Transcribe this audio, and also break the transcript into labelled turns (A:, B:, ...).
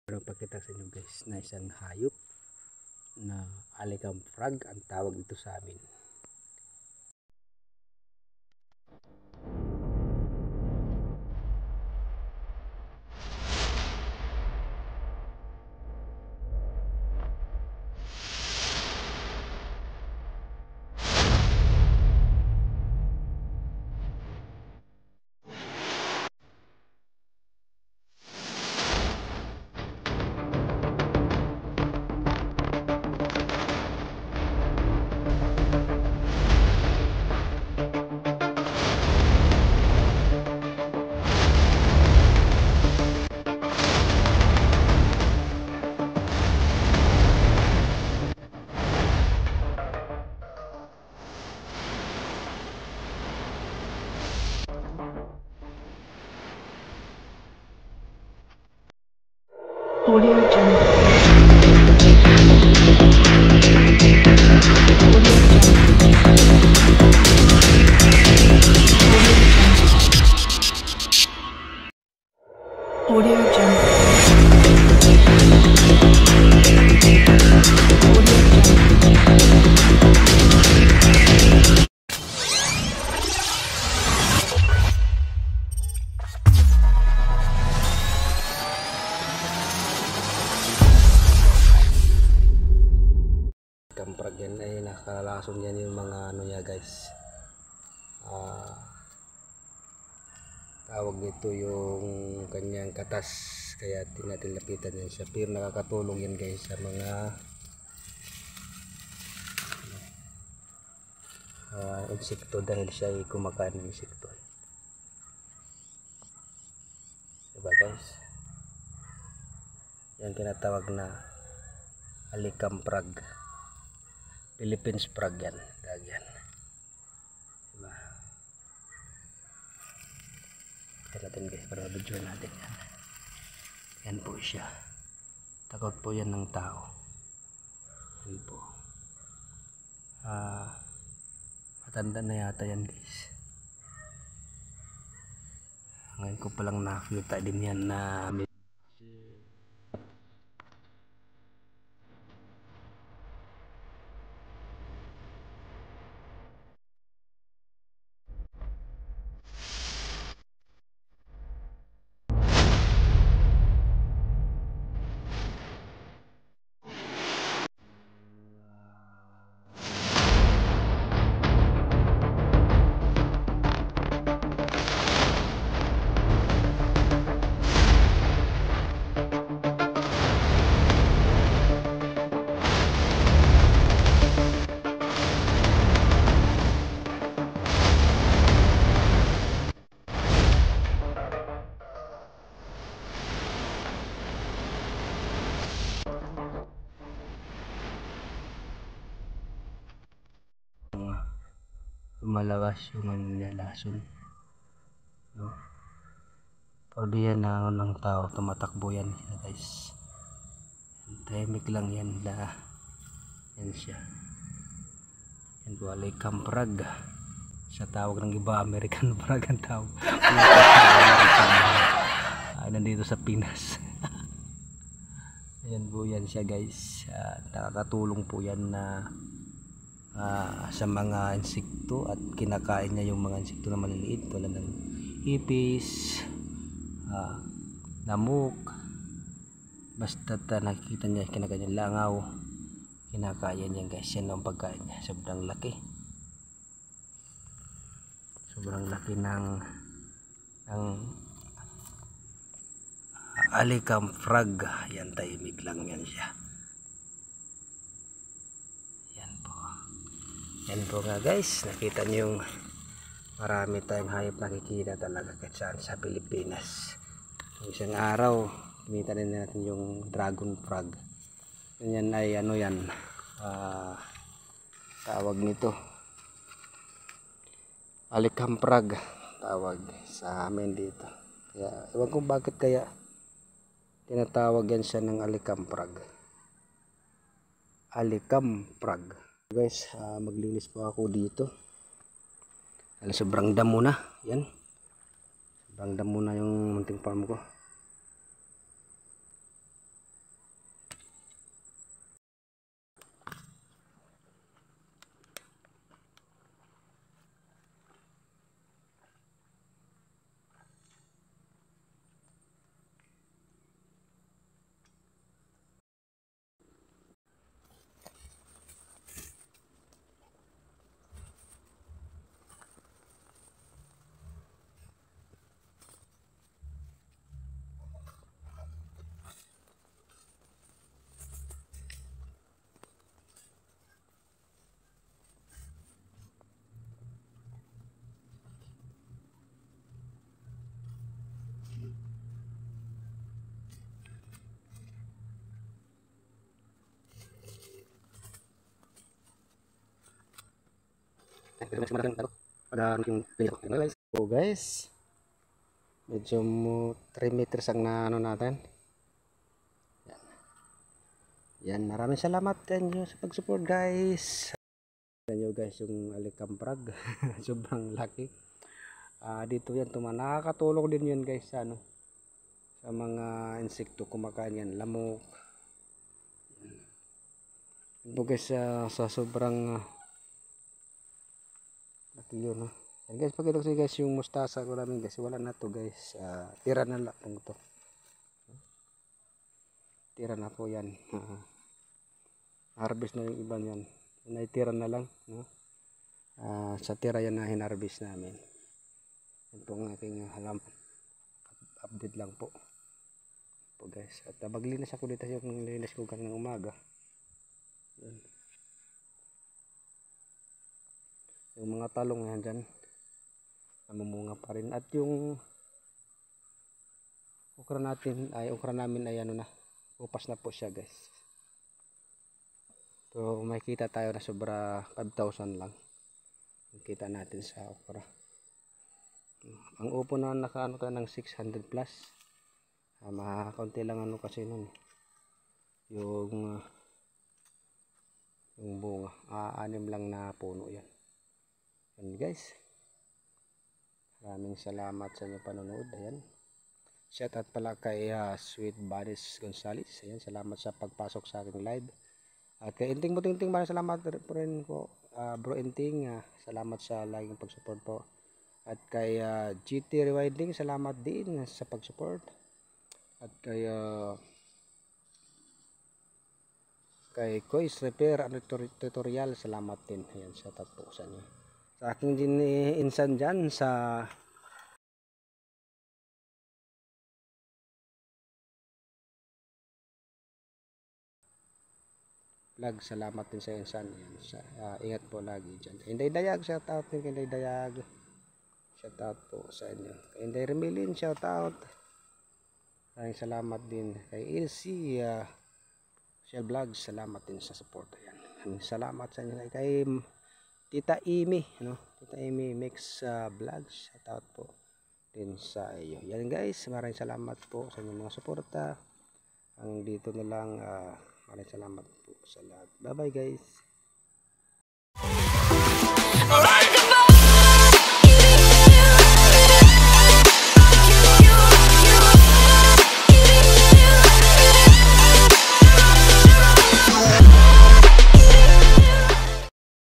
A: Pero pakita sa inyo guys na isang hayop na alikam frog ang tawag dito sa amin.
B: Audio Jungle. Audio Jungle.
A: Kamprag yan ay nakalason yan yung mga ano niya guys. Tawag nito yung kanyang katas, kaya tinatilapitan yan siya, pero nakakatulong yan guys sa mga insekto dahil siya ay kumakain ng insekto, diba guys? Yan tinatawag na alikam frog, Philippines frog yan, yan. Diba? Kaya natin guys para video natin yan. Yan po siya, takot po yan ng tao. Yan po, matanda na yata yan guys. Ngayon ko palang nakita din yan na lumalawas yung lason, no? Pag yan na ng tao tumatakbo yan guys. Tahimik lang yan na yan siya. Yan po alikam frog sa tawag ng iba, American frog ang tawag. Nandito sa Pinas. Ayan po yan siya guys. Nakakatulong po yan na sa mga insekto at kinakain niya yung mga insekto na maliliit tulad ng ipis, lamok, basta nakikita niya kinakain niya, langaw, kinakain niya guys. Yan ang pagkain niya, sobrang laki ng alikam frog. Yan, tahimik lang yan siya. Yan po nga guys, nakita nyo yung marami tayong hayop nakikita talaga kahit saan sa Pilipinas. Isang araw kumita rin natin yung dragon frog. Yan ay ano yan, tawag nito alikam frog tawag sa amin dito. Kaya ewan kung bakit kaya tinatawag yan siya ng alikam frog. Alikam frog guys. Maglinis po ako dito. Sobrang damo na yan, sobrang damo na yung munting farm ko. So guys, medyo 3 meters ang naano natin. Yan, maraming salamat kanyo sa pag-support guys. Yan guys yung alikamprag. Sobrang laki. Dito yan nakakatulong din yan guys sa ano, sa mga insekto kumakain yan, lamok. Ito guys sa sobrang laki yun. Yan guys, pakita ko guys yung mustasa ko namin guys, wala na to guys. Tira na lang to. Tira na po yan. Harvest na yung iba yan. Naitira na lang, no? Sa tira yan na hinarvest namin. Ito ang aking update lang po guys. At maglinis ako dito yung linis ko kanina umaga. Yan. Yung mga talong yan dyan namumunga pa rin. At yung okra namin ay ano na, upas na po siya guys. So may kita tayo na sobra 5,000 lang kita natin sa okra. Ang upo na nakaano tayo ng 600 plus. Makakaunti lang ano kasi nun yung bunga. 6 lang na puno yan. Yan guys, maraming salamat sa inyong panonood. Ayan, shout out pala kay Sweet Banis Gonzales. Ayan, salamat sa pagpasok sa aking live. At kay Inting Butingting, maraming salamat rin po bro Inting, salamat sa laging pag-support po. At kay GT Rewinding, salamat din sa pag-support. At kay Kois Repair and Tutorial, salamat din. Ayan, shout out po sa inyo. Sa aking din insan dyan sa vlog, salamat din sa insan. Ayan, ingat po lagi dyan. Inday Dayag, shout out din kay Inday Dayag. Shout out po sa inyo. Kay Inday Remilin, shout out. Maraming salamat din kay Ilsi Shell Vlogs, salamat din sa support. Ayan, salamat sa inyo. Kay Tita Amy, no? Tita Amy Mix Vlogs, shout out po din sa iyo. Yan guys, maraming salamat po sa inyong mga suporta. Ang dito na lang, maraming salamat po sa lahat. Bye bye guys.